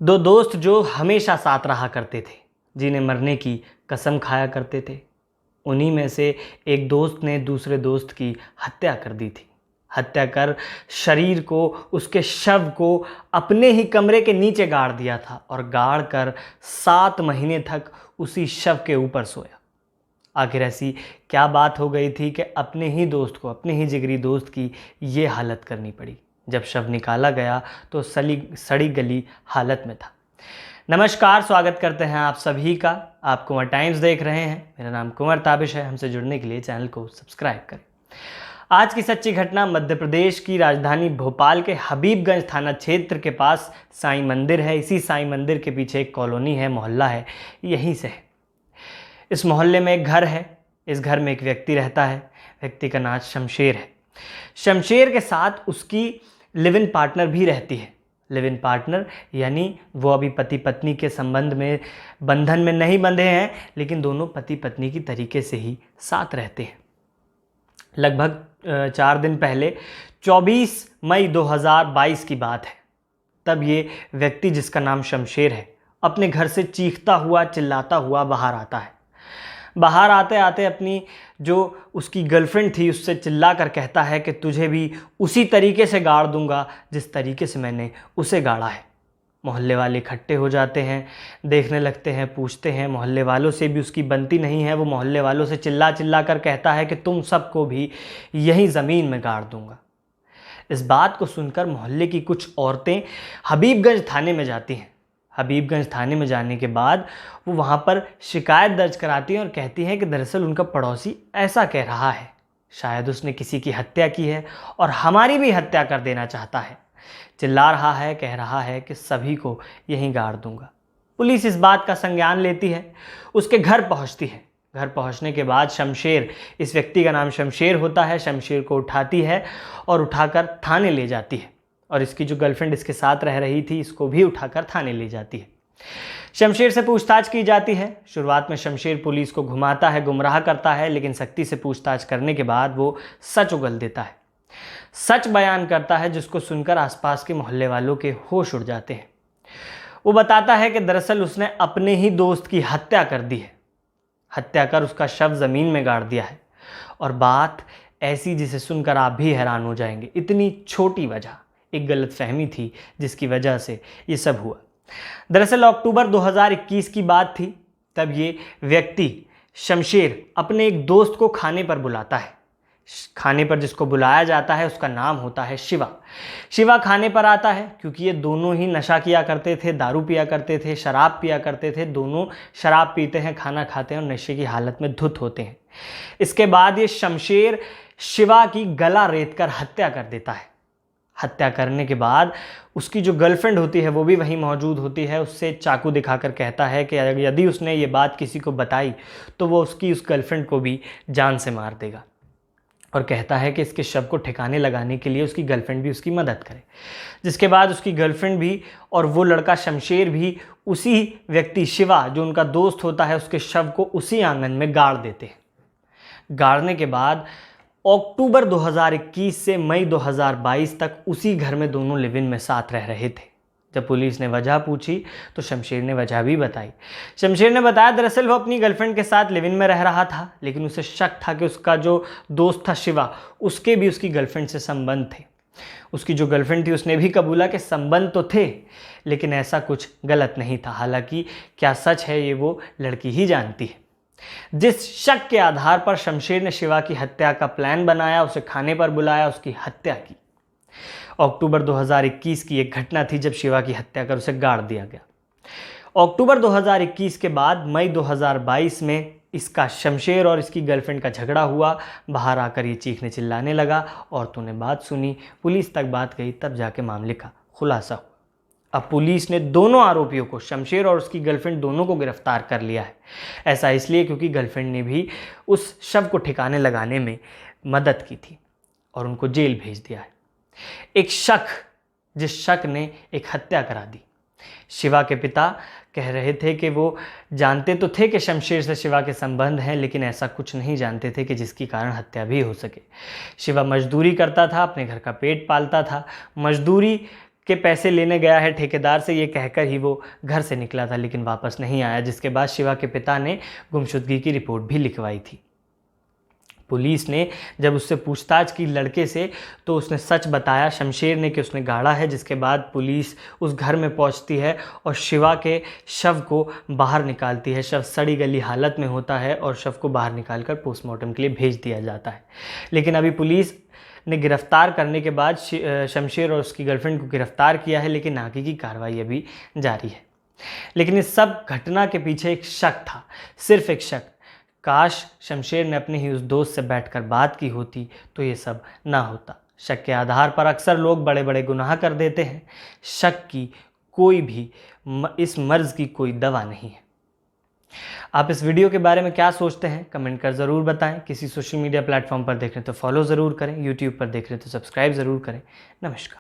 दो दोस्त जो हमेशा साथ रहा करते थे, जिन्हें मरने की कसम खाया करते थे, उन्हीं में से एक दोस्त ने दूसरे दोस्त की हत्या कर दी थी। हत्या कर शरीर को, उसके शव को अपने ही कमरे के नीचे गाड़ दिया था और गाड़ कर 7 महीने तक उसी शव के ऊपर सोया। आखिर ऐसी क्या बात हो गई थी कि अपने ही दोस्त को, अपने ही जिगरी दोस्त की ये हालत करनी पड़ी। जब शव निकाला गया तो सड़ी गली हालत में था। नमस्कार, स्वागत करते हैं आप सभी का। आप कुंवर टाइम्स देख रहे हैं। मेरा नाम कुंवर ताबिश है। हमसे जुड़ने के लिए चैनल को सब्सक्राइब करें। आज की सच्ची घटना मध्य प्रदेश की राजधानी भोपाल के हबीबगंज थाना क्षेत्र के पास साईं मंदिर है। इसी साईं मंदिर के पीछे एक कॉलोनी है, मोहल्ला है, यहीं से है। इस मोहल्ले में एक घर है। इस घर में एक व्यक्ति रहता है। व्यक्ति का नाम शमशेर है। शमशेर के साथ उसकी लिव इन पार्टनर भी रहती है। लिव इन पार्टनर यानी वो अभी पति पत्नी के बंधन में नहीं बंधे हैं, लेकिन दोनों पति पत्नी की तरीके से ही साथ रहते हैं। लगभग 4 दिन पहले 24 मई 2022 की बात है। तब ये व्यक्ति, जिसका नाम शमशेर है, अपने घर से चीखता हुआ, चिल्लाता हुआ बाहर आता है। बाहर आते आते अपनी जो उसकी गर्लफ्रेंड थी उससे चिल्ला कर कहता है कि तुझे भी उसी तरीके से गाड़ दूंगा जिस तरीके से मैंने उसे गाड़ा है। मोहल्ले वाले इकट्ठे हो जाते हैं, देखने लगते हैं, पूछते हैं। मोहल्ले वालों से भी उसकी बनती नहीं है। वो मोहल्ले वालों से चिल्ला चिल्ला कर कहता है कि तुम सबको भी यहीं ज़मीन में गाड़ दूंगा। इस बात को सुनकर मोहल्ले की कुछ औरतें हबीबगंज थाने में जाती हैं। हबीबगंज थाने में जाने के बाद वो वहाँ पर शिकायत दर्ज कराती हैं और कहती हैं कि दरअसल उनका पड़ोसी ऐसा कह रहा है, शायद उसने किसी की हत्या की है और हमारी भी हत्या कर देना चाहता है। चिल्ला रहा है, कह रहा है कि सभी को यहीं गाड़ दूंगा। पुलिस इस बात का संज्ञान लेती है, उसके घर पहुँचती है। घर पहुँचने के बाद शमशेर, इस व्यक्ति का नाम शमशेर होता है, शमशेर को उठाती है और उठाकर थाने ले जाती है। और इसकी जो गर्लफ्रेंड इसके साथ रह रही थी, इसको भी उठाकर थाने ले जाती है। शमशेर से पूछताछ की जाती है। शुरुआत में शमशेर पुलिस को घुमाता है, गुमराह करता है, लेकिन सख्ती से पूछताछ करने के बाद वो सच उगल देता है। सच बयान करता है, जिसको सुनकर आसपास के मोहल्ले वालों के होश उड़ जाते हैं। वो बताता है कि दरअसल उसने अपने ही दोस्त की हत्या कर दी है। हत्या कर उसका शव ज़मीन में गाड़ दिया है। और बात ऐसी जिसे सुनकर आप भी हैरान हो जाएंगे। इतनी छोटी वजह, एक गलतफहमी थी जिसकी वजह से ये सब हुआ। दरअसल अक्टूबर 2021 की बात थी। तब ये व्यक्ति शमशेर अपने एक दोस्त को खाने पर बुलाता है। खाने पर जिसको बुलाया जाता है उसका नाम होता है शिवा। शिवा खाने पर आता है क्योंकि ये दोनों ही नशा किया करते थे, दारू पिया करते थे, शराब पिया करते थे। दोनों शराब पीते हैं, खाना खाते हैं और नशे की हालत में धुत होते हैं। इसके बाद ये शमशेर शिवा की गला रेत कर हत्या कर देता है। हत्या करने के बाद उसकी जो गर्लफ्रेंड होती है वो भी वहीं मौजूद होती है। उससे चाकू दिखाकर कहता है कि यदि उसने ये बात किसी को बताई तो वो उस गर्लफ्रेंड को भी जान से मार देगा। और कहता है कि इसके शव को ठिकाने लगाने के लिए उसकी गर्लफ्रेंड भी उसकी मदद करे। जिसके बाद उसकी गर्लफ्रेंड भी और वो लड़का शमशेर भी उसी व्यक्ति शिवा, जो उनका दोस्त होता है, उसके शव को उसी आंगन में गाड़ देते हैं। गाड़ने के बाद अक्टूबर 2021 से मई 2022 तक उसी घर में दोनों लिव इन में साथ रह रहे थे। जब पुलिस ने वजह पूछी तो शमशेर ने वजह भी बताई। शमशेर ने बताया दरअसल वो अपनी गर्लफ्रेंड के साथ लिव इन में रह रहा था, लेकिन उसे शक था कि उसका जो दोस्त था शिवा, उसके भी उसकी गर्लफ्रेंड से संबंध थे। उसकी जो गर्लफ्रेंड थी उसने भी कबूला कि संबंध तो थे, लेकिन ऐसा कुछ गलत नहीं था। हालांकि क्या सच है ये वो लड़की ही जानती है। जिस शक के आधार पर शमशेर ने शिवा की हत्या का प्लान बनाया, उसे खाने पर बुलाया, उसकी हत्या की। अक्टूबर 2021 की एक घटना थी जब शिवा की हत्या कर उसे गाड़ दिया गया। अक्टूबर 2021 के बाद मई 2022 में इसका शमशेर और इसकी गर्लफ्रेंड का झगड़ा हुआ। बाहर आकर ये चीखने चिल्लाने लगा। औरतों ने बात सुनी, पुलिस तक बात गई, तब जाके मामले का खुलासा हुआ। अब पुलिस ने दोनों आरोपियों को, शमशेर और उसकी गर्लफ्रेंड, दोनों को गिरफ्तार कर लिया है। ऐसा इसलिए क्योंकि गर्लफ्रेंड ने भी उस शव को ठिकाने लगाने में मदद की थी और उनको जेल भेज दिया है। एक शक, जिस शक ने एक हत्या करा दी। शिवा के पिता कह रहे थे कि वो जानते तो थे कि शमशेर से शिवा के संबंध हैं, लेकिन ऐसा कुछ नहीं जानते थे कि जिसकी कारण हत्या भी हो सके। शिवा मजदूरी करता था, अपने घर का पेट पालता था। मजदूरी के पैसे लेने गया है ठेकेदार से, ये कहकर ही वो घर से निकला था, लेकिन वापस नहीं आया, जिसके बाद शिवा के पिता ने गुमशुदगी की रिपोर्ट भी लिखवाई थी। पुलिस ने जब उससे पूछताछ की लड़के से, तो उसने सच बताया शमशेर ने कि उसने गाड़ा है, जिसके बाद पुलिस उस घर में पहुंचती है और शिवा के शव को बाहर निकालती है। शव सड़ी गली हालत में होता है और शव को बाहर निकालकर पोस्टमार्टम के लिए भेज दिया जाता है। लेकिन अभी पुलिस ने गिरफ्तार करने के बाद शमशेर और उसकी गर्लफ्रेंड को गिरफ्तार किया है, लेकिन आगे की कार्रवाई अभी जारी है। लेकिन इस सब घटना के पीछे एक शक था, सिर्फ एक शक। काश शमशेर ने अपने ही उस दोस्त से बैठकर बात की होती तो ये सब ना होता। शक के आधार पर अक्सर लोग बड़े बड़े गुनाह कर देते हैं। शक की कोई भी इस मर्ज़ की कोई दवा नहीं है। आप इस वीडियो के बारे में क्या सोचते हैं कमेंट कर ज़रूर बताएं। किसी सोशल मीडिया प्लेटफॉर्म पर देख रहे हैं तो फॉलो ज़रूर करें, यूट्यूब पर देख रहे हैं तो सब्सक्राइब ज़रूर करें। नमस्कार।